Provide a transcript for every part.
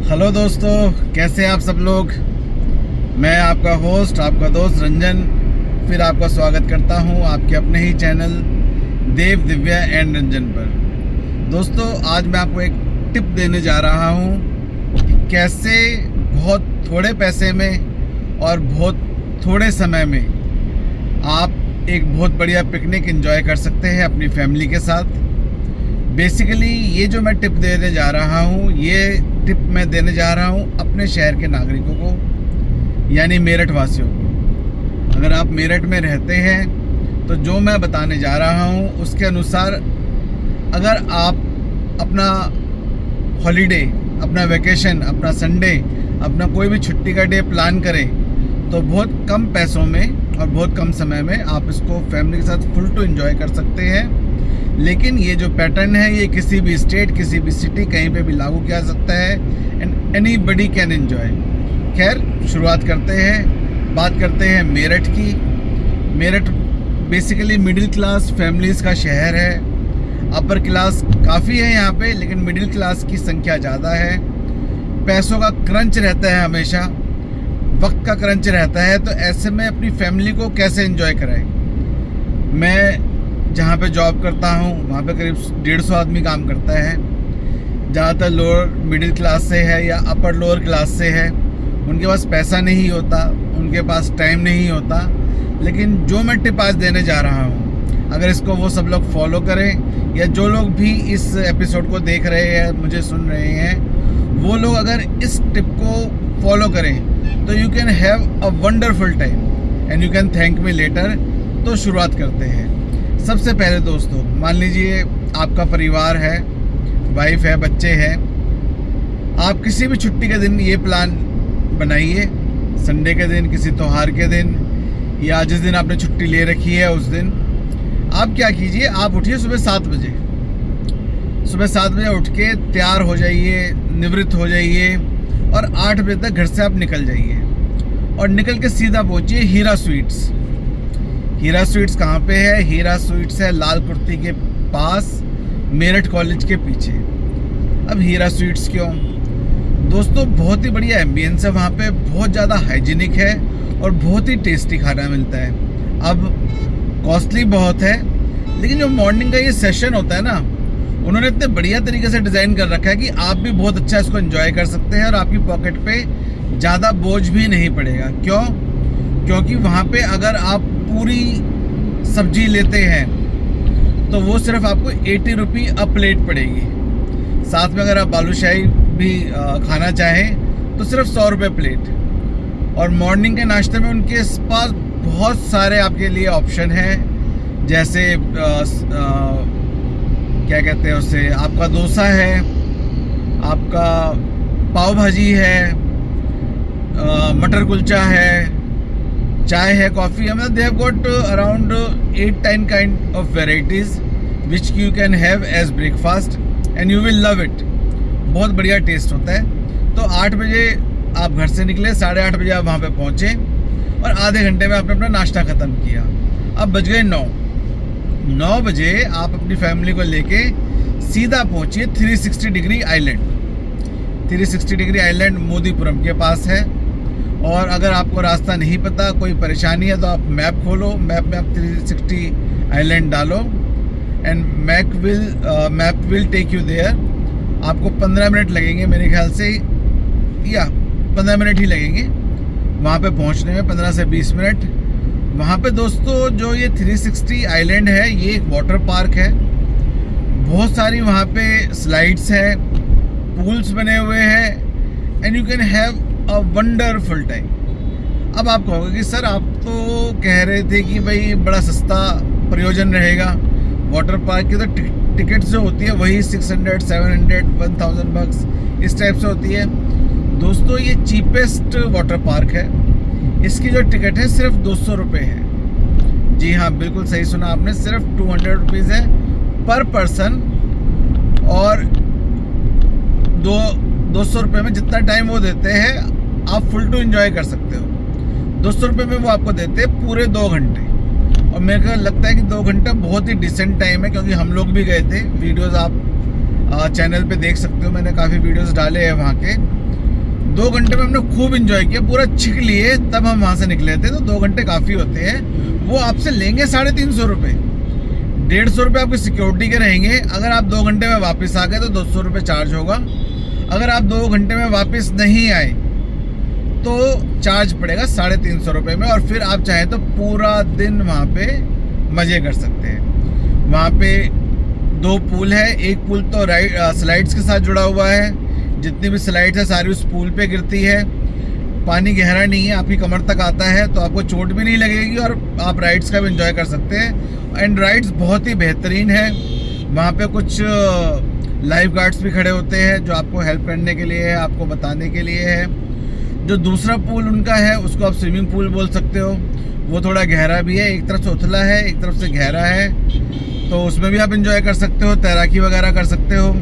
Hello दोस्तों, कैसे हैं आप सब लोग। मैं आपका होस्ट, आपका दोस्त रंजन फिर आपका स्वागत करता हूं आपके अपने ही चैनल देव, दिव्या एंड रंजन पर। दोस्तों, आज मैं आपको एक टिप देने जा रहा हूं कि कैसे बहुत थोड़े पैसे में और बहुत थोड़े समय में आप एक बहुत बढ़िया पिकनिक एंजॉय कर सकते हैं अपनी फैमिली के साथ। बेसिकली ये जो मैं टिप देने जा रहा हूँ, ये टिप मैं देने जा रहा हूँ अपने शहर के नागरिकों को, यानी मेरठ वासियों को। अगर आप मेरठ में रहते हैं तो जो मैं बताने जा रहा हूँ उसके अनुसार अगर आप अपना हॉलीडे, अपना वैकेशन, अपना संडे, अपना कोई भी छुट्टी का डे प्लान करें तो बहुत कम पैसों में और बहुत कम समय में आप इसको फैमिली के साथ फुल टू एंजॉय कर सकते हैं। लेकिन ये जो पैटर्न है ये किसी भी स्टेट, किसी भी सिटी, कहीं पे भी लागू किया जा सकता है एंड एनीबडी कैन एंजॉय। खैर, शुरुआत करते हैं, बात करते हैं मेरठ की। Meerut basically middle class families का शहर है। अपर क्लास काफ़ी है यहाँ पे, लेकिन मिडिल क्लास की संख्या ज़्यादा है। पैसों का क्रंच रहता है, हमेशा वक्त का क्रंच रहता है, तो ऐसे में अपनी फैमिली को कैसे एंजॉय कराएं। मैं जहाँ पे जॉब करता हूँ वहाँ पे करीब 150 आदमी काम करता है। ज़्यादातर लोअर मिडिल क्लास से है या अपर लोअर क्लास से है। उनके पास पैसा नहीं होता, उनके पास टाइम नहीं होता। लेकिन जो मैं टिप आज देने जा रहा हूँ, अगर इसको वो सब लोग फॉलो करें, या जो लोग भी इस एपिसोड को देख रहे हैं, मुझे सुन रहे हैं, वो लोग अगर इस टिप को फॉलो करें तो you can have a wonderful time and you can thank me later. तो शुरुआत करते हैं। सबसे पहले दोस्तों, मान लीजिए आपका परिवार है, वाइफ है, बच्चे हैं। आप किसी भी छुट्टी के दिन ये प्लान बनाइए, संडे के दिन, किसी त्यौहार के दिन, या जिस दिन आपने छुट्टी ले रखी है उस दिन आप क्या कीजिए, आप उठिए सुबह 7 बजे। सुबह 7 बजे उठ के तैयार हो जाइए, निवृत्त हो जाइए और 8 बजे तक घर से आप निकल जाइए और निकल के सीधा पहुँचिए हीरा स्वीट्स। हीरा स्वीट्स कहाँ पे है? हीरा स्वीट्स है लाल कुर्ती के पास, मेरठ कॉलेज के पीछे। अब हीरा स्वीट्स क्यों? दोस्तों, बहुत ही बढ़िया एम्बियंस है वहाँ पे, बहुत ज़्यादा हाइजीनिक है और बहुत ही टेस्टी खाना मिलता है। अब कॉस्टली बहुत है, लेकिन जो मॉर्निंग का ये सेशन होता है ना, उन्होंने इतने बढ़िया तरीके से डिज़ाइन कर रखा है कि आप भी बहुत अच्छा इसको एंजॉय कर सकते हैं और आपकी पॉकेट पे ज़्यादा बोझ भी नहीं पड़ेगा। क्यों? क्योंकि वहाँ पे अगर आप पूरी सब्जी लेते हैं तो वो सिर्फ आपको 80 रुपये अ प्लेट पड़ेगी। साथ में अगर आप बालूशाही भी खाना चाहें तो सिर्फ 100 रुपये प्लेट। और मॉर्निंग के नाश्ते में उनके पास बहुत सारे आपके लिए ऑप्शन हैं, जैसे क्या कहते हैं उसे, आपका डोसा है, आपका पाव भाजी है, मटर कुलचा है, चाय है, कॉफ़ी है। मतलब they have got around 8-10 kind of varieties which you can have as breakfast and you will love it. बहुत बढ़िया टेस्ट होता है। तो 8 बजे आप घर से निकले, 8:30 बजे आप वहाँ पे पहुँचे और आधे घंटे में आपने अपना नाश्ता ख़त्म किया। अब बज गए 9 बजे आप अपनी फैमिली को लेके सीधा पहुँचिए 360 degree island. 360 degree island Modipuram के पास है। और अगर आपको रास्ता नहीं पता, कोई परेशानी है, तो आप मैप खोलो, मैप में आप 360 आइलैंड डालो and map will take you there. आपको 15 मिनट लगेंगे मेरे ख्याल से, या 15 मिनट ही लगेंगे वहाँ पे पहुँचने में, 15 से 20 मिनट। वहाँ पे दोस्तों जो ये 360 आइलैंड है, ये एक वाटर पार्क है। बहुत सारी वहाँ पे स्लाइड्स हैं, पूल्स बने हुए हैं and you can have a wonderful time. अब आप कहोगे कि सर, आप तो कह रहे थे कि भाई बड़ा सस्ता प्रयोजन रहेगा। वाटर पार्क की तो टिकट जो होती है वही 600, 700, 1000 बक्स इस टाइप से होती है। दोस्तों, ये चीपेस्ट वाटर पार्क है। इसकी जो टिकट है सिर्फ 200 रुपये है। जी हाँ, बिल्कुल सही सुना आपने, सिर्फ 200 रुपीज़ है पर पर्सन। और 200 रुपये में जितना टाइम वो देते हैं आप फुल टू एंजॉय कर सकते हो। 200 रुपये में वो आपको देते हैं पूरे 2 घंटे। और मेरे को लगता है कि 2 घंटा बहुत ही डिसेंट टाइम है, क्योंकि हम लोग भी गए थे। वीडियोस आप चैनल पे देख सकते हो, मैंने काफ़ी वीडियोस डाले हैं वहाँ के। 2 घंटे में हमने खूब इंजॉय किया, पूरा छिक लिए, तब हम वहाँ से निकले थे। तो 2 घंटे काफ़ी होते हैं। वो आपसे लेंगे 350 रुपये, 150 रुपये आपकी सिक्योरिटी के रहेंगे। अगर आप 2 घंटे में वापस आ गए तो 200 रुपये चार्ज होगा। अगर आप 2 घंटे में वापस नहीं आए तो चार्ज पड़ेगा 350 रुपये में। और फिर आप चाहें तो पूरा दिन वहाँ पे मज़े कर सकते हैं। वहाँ पे 2 पूल है। एक पूल तो स्लाइड्स के साथ जुड़ा हुआ है, जितनी भी स्लाइड्स है सारी उस पूल पे गिरती है। पानी गहरा नहीं है, आपकी कमर तक आता है, तो आपको चोट भी नहीं लगेगी और आप राइड्स का भी एंजॉय कर सकते हैं। एंड राइड्स बहुत ही बेहतरीन है। वहाँ पे कुछ लाइफ गार्ड्स भी खड़े होते हैं जो आपको हेल्प करने के लिए है, आपको बताने के लिए है। जो दूसरा पूल उनका है उसको आप स्विमिंग पूल बोल सकते हो। वो थोड़ा गहरा भी है, एक तरफ से उथला है, एक तरफ से गहरा है, तो उसमें भी आप एंजॉय कर सकते हो, तैराकी वगैरह कर सकते हो।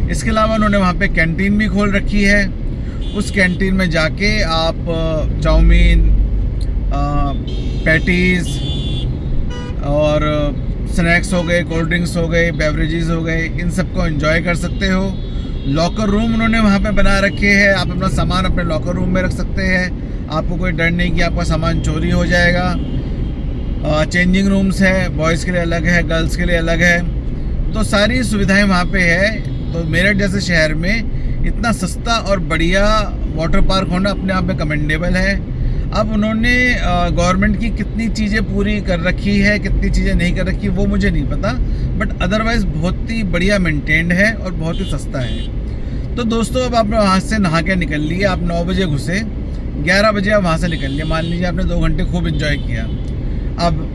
इसके अलावा उन्होंने वहाँ पे कैंटीन भी खोल रखी है। उस कैंटीन में जाके आप चाउमीन, पैटीज़ और स्नैक्स हो गए, कोल्ड ड्रिंक्स हो गए, बेवरेजेस हो गए, इन सबको एंजॉय कर सकते हो। लॉकर रूम उन्होंने वहाँ पे बना रखे हैं, आप अपना सामान अपने लॉकर रूम में रख सकते हैं। आपको कोई डर नहीं कि आपका सामान चोरी हो जाएगा। चेंजिंग रूम्स है, बॉयज़ के लिए अलग है, गर्ल्स के लिए अलग है, तो सारी सुविधाएं वहाँ पे है। तो मेरठ जैसे शहर में इतना सस्ता और बढ़िया वाटर पार्क होना अपने आप में कमेंडेबल है। अब उन्होंने गवर्नमेंट की कितनी चीज़ें पूरी कर रखी है, कितनी चीज़ें नहीं कर रखी, वो मुझे नहीं पता, बट अदरवाइज़ बहुत ही बढ़िया मेंटेन्ड है और बहुत ही सस्ता है। तो दोस्तों, अब आप वहाँ से नहा के निकल लिए, आप 9 बजे घुसे, 11 बजे आप वहाँ से निकल लिए। मान लीजिए आपने 2 घंटे खूब इंजॉय किया। अब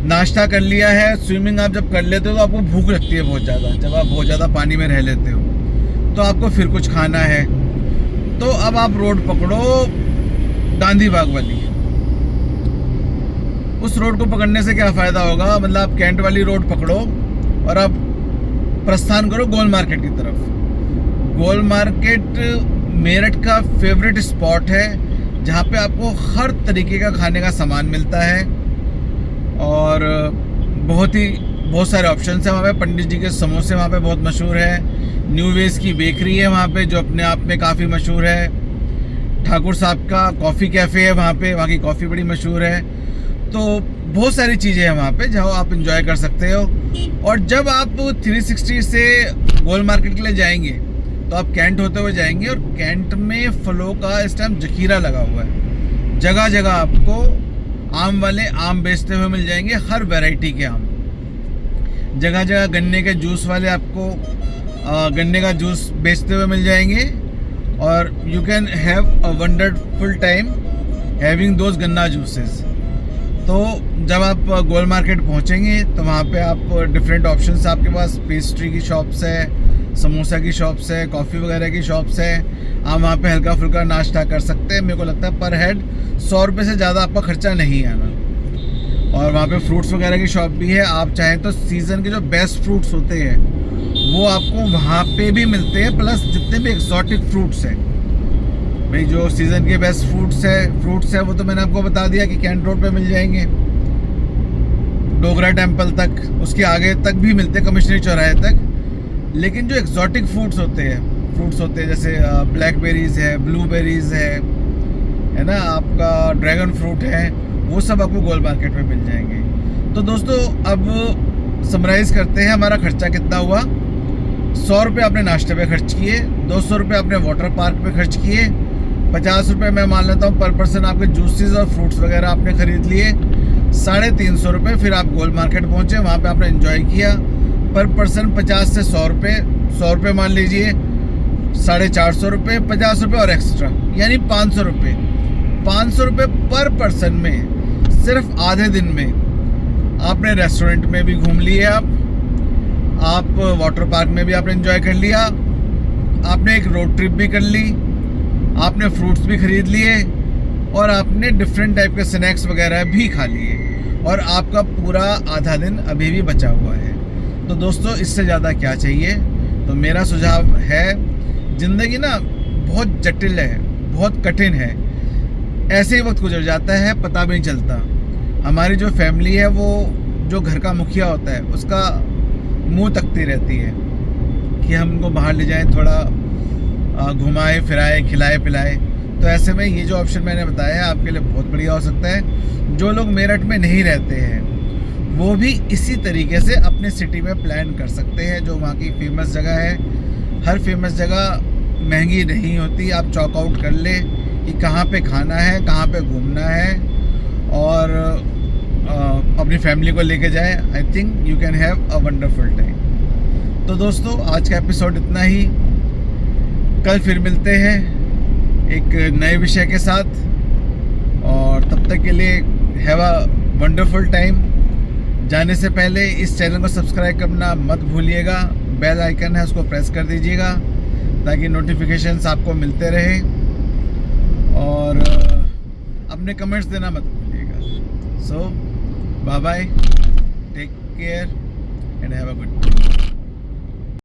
नाश्ता कर लिया है, स्विमिंग आप जब कर लेते हो तो आपको भूख लगती है बहुत ज़्यादा। जब आप बहुत ज़्यादा पानी में रह लेते हो तो आपको फिर कुछ खाना है। तो अब आप रोड पकड़ो गांधी बाग वाली। उस रोड को पकड़ने से क्या फ़ायदा होगा, मतलब आप कैंट वाली रोड पकड़ो और आप प्रस्थान करो गोल मार्केट की तरफ। गोल मार्केट मेरठ का फेवरेट स्पॉट है, जहाँ पे आपको हर तरीके का खाने का सामान मिलता है और बहुत सारे ऑप्शन है वहाँ पे। पंडित जी के समोसे वहाँ पे बहुत मशहूर है। न्यू वेज की बेकरी है वहाँ पे जो अपने आप में काफ़ी मशहूर है। ठाकुर साहब का कॉफ़ी कैफ़े है वहाँ पे, वहाँ की कॉफ़ी बड़ी मशहूर है। तो बहुत सारी चीज़ें हैं वहाँ पे जहाँ आप इंजॉय कर सकते हो। और जब आप 360 से गोल मार्केट के लिए जाएंगे तो आप कैंट होते हुए जाएंगे, और कैंट में फलों का इस टाइम जखीरा लगा हुआ है। जगह जगह आपको आम वाले आम बेचते हुए मिल जाएंगे, हर वैरायटी के आम। जगह जगह गन्ने के जूस वाले आपको गन्ने का जूस बेचते हुए मिल जाएंगे। और you can have a wonderful time having those गन्ना जूसेस। तो जब आप गोल मार्केट पहुंचेंगे तो वहाँ पे आप डिफरेंट ऑप्शंस, आपके पास पेस्ट्री की शॉप्स है, समोसा की शॉप्स है, कॉफ़ी वगैरह की शॉप्स है। आप वहाँ पे हल्का फुल्का नाश्ता कर सकते हैं। मेरे को लगता है पर हेड 100 रुपये से ज़्यादा आपका खर्चा नहीं आना। और वहाँ पे फ्रूट्स वगैरह की शॉप भी है। आप चाहें तो सीज़न के जो बेस्ट फ्रूट्स होते हैं वो आपको वहाँ पे भी मिलते हैं, प्लस जितने भी एक्सॉटिक फ्रूट्स हैं भाई, जो सीज़न के बेस्ट फ्रूट्स है वो तो मैंने आपको बता दिया कि कैंट रोड पे मिल जाएंगे, डोगरा टेम्पल तक, उसके आगे तक भी मिलते हैं, कमिश्नरी चौराहे तक। लेकिन जो एक्सॉटिक फ्रूट्स होते हैं जैसे ब्लैकबेरीज़ है, ब्लूबेरीज़ है ना, आपका ड्रैगन फ्रूट है, वो सब आपको गोल मार्केट में मिल जाएंगे। तो दोस्तों, अब समराइज़ करते हैं हमारा खर्चा कितना हुआ। 100 रुपये आपने नाश्ते पे खर्च किए, 200 रुपये आपने वाटर पार्क पे खर्च किए, 50 रुपये मैं मान लेता हूँ पर पर्सन आपके जूसेस और फ्रूट्स वगैरह आपने ख़रीद लिए, 350 रुपये। फिर आप गोल मार्केट पहुँचे, वहाँ पे आपने एंजॉय किया। पर पर्सन 50 से 100 रुपये मान लीजिए, 450 रुपये, 50 रुपये और एक्स्ट्रा, यानी 500 रुपये। 500 रुपये पर पर्सन में सिर्फ आधे दिन में आपने रेस्टोरेंट में भी घूम लिए, आप वाटर पार्क में भी आपने एंजॉय कर लिया, आपने एक रोड ट्रिप भी कर ली, आपने फ्रूट्स भी खरीद लिए और आपने डिफरेंट टाइप के स्नैक्स वगैरह भी खा लिए, और आपका पूरा आधा दिन अभी भी बचा हुआ है। तो दोस्तों, इससे ज़्यादा क्या चाहिए। तो मेरा सुझाव है, ज़िंदगी ना बहुत जटिल है, बहुत कठिन है, ऐसे ही वक्त गुजर जाता है, पता भी नहीं चलता। हमारी जो फैमिली है, वो जो घर का मुखिया होता है उसका मुंह तकती रहती है कि हम उनको बाहर ले जाएं, थोड़ा घुमाए फिराए खिलाए पिलाए। तो ऐसे में ये जो ऑप्शन मैंने बताया है आपके लिए बहुत बढ़िया हो सकता है। जो लोग मेरठ में नहीं रहते हैं वो भी इसी तरीके से अपने सिटी में प्लान कर सकते हैं। जो वहाँ की फेमस जगह है, हर फेमस जगह महंगी नहीं होती। आप चॉक आउट कर ले कि कहाँ पे खाना है, कहाँ पे घूमना है, और अपनी फैमिली को लेके जाए। I think you can have a wonderful time. तो दोस्तों आज का एपिसोड इतना ही। कल फिर मिलते हैं एक नए विषय के साथ, और तब तक के लिए हैव अ वंडरफुल टाइम। जाने से पहले इस चैनल को सब्सक्राइब करना मत भूलिएगा। बेल आइकन है उसको प्रेस कर दीजिएगा ताकि नोटिफिकेशंस आपको मिलते रहे, और अपने कमेंट्स देना मत भूलिएगा। So bye bye, take care and have a good day.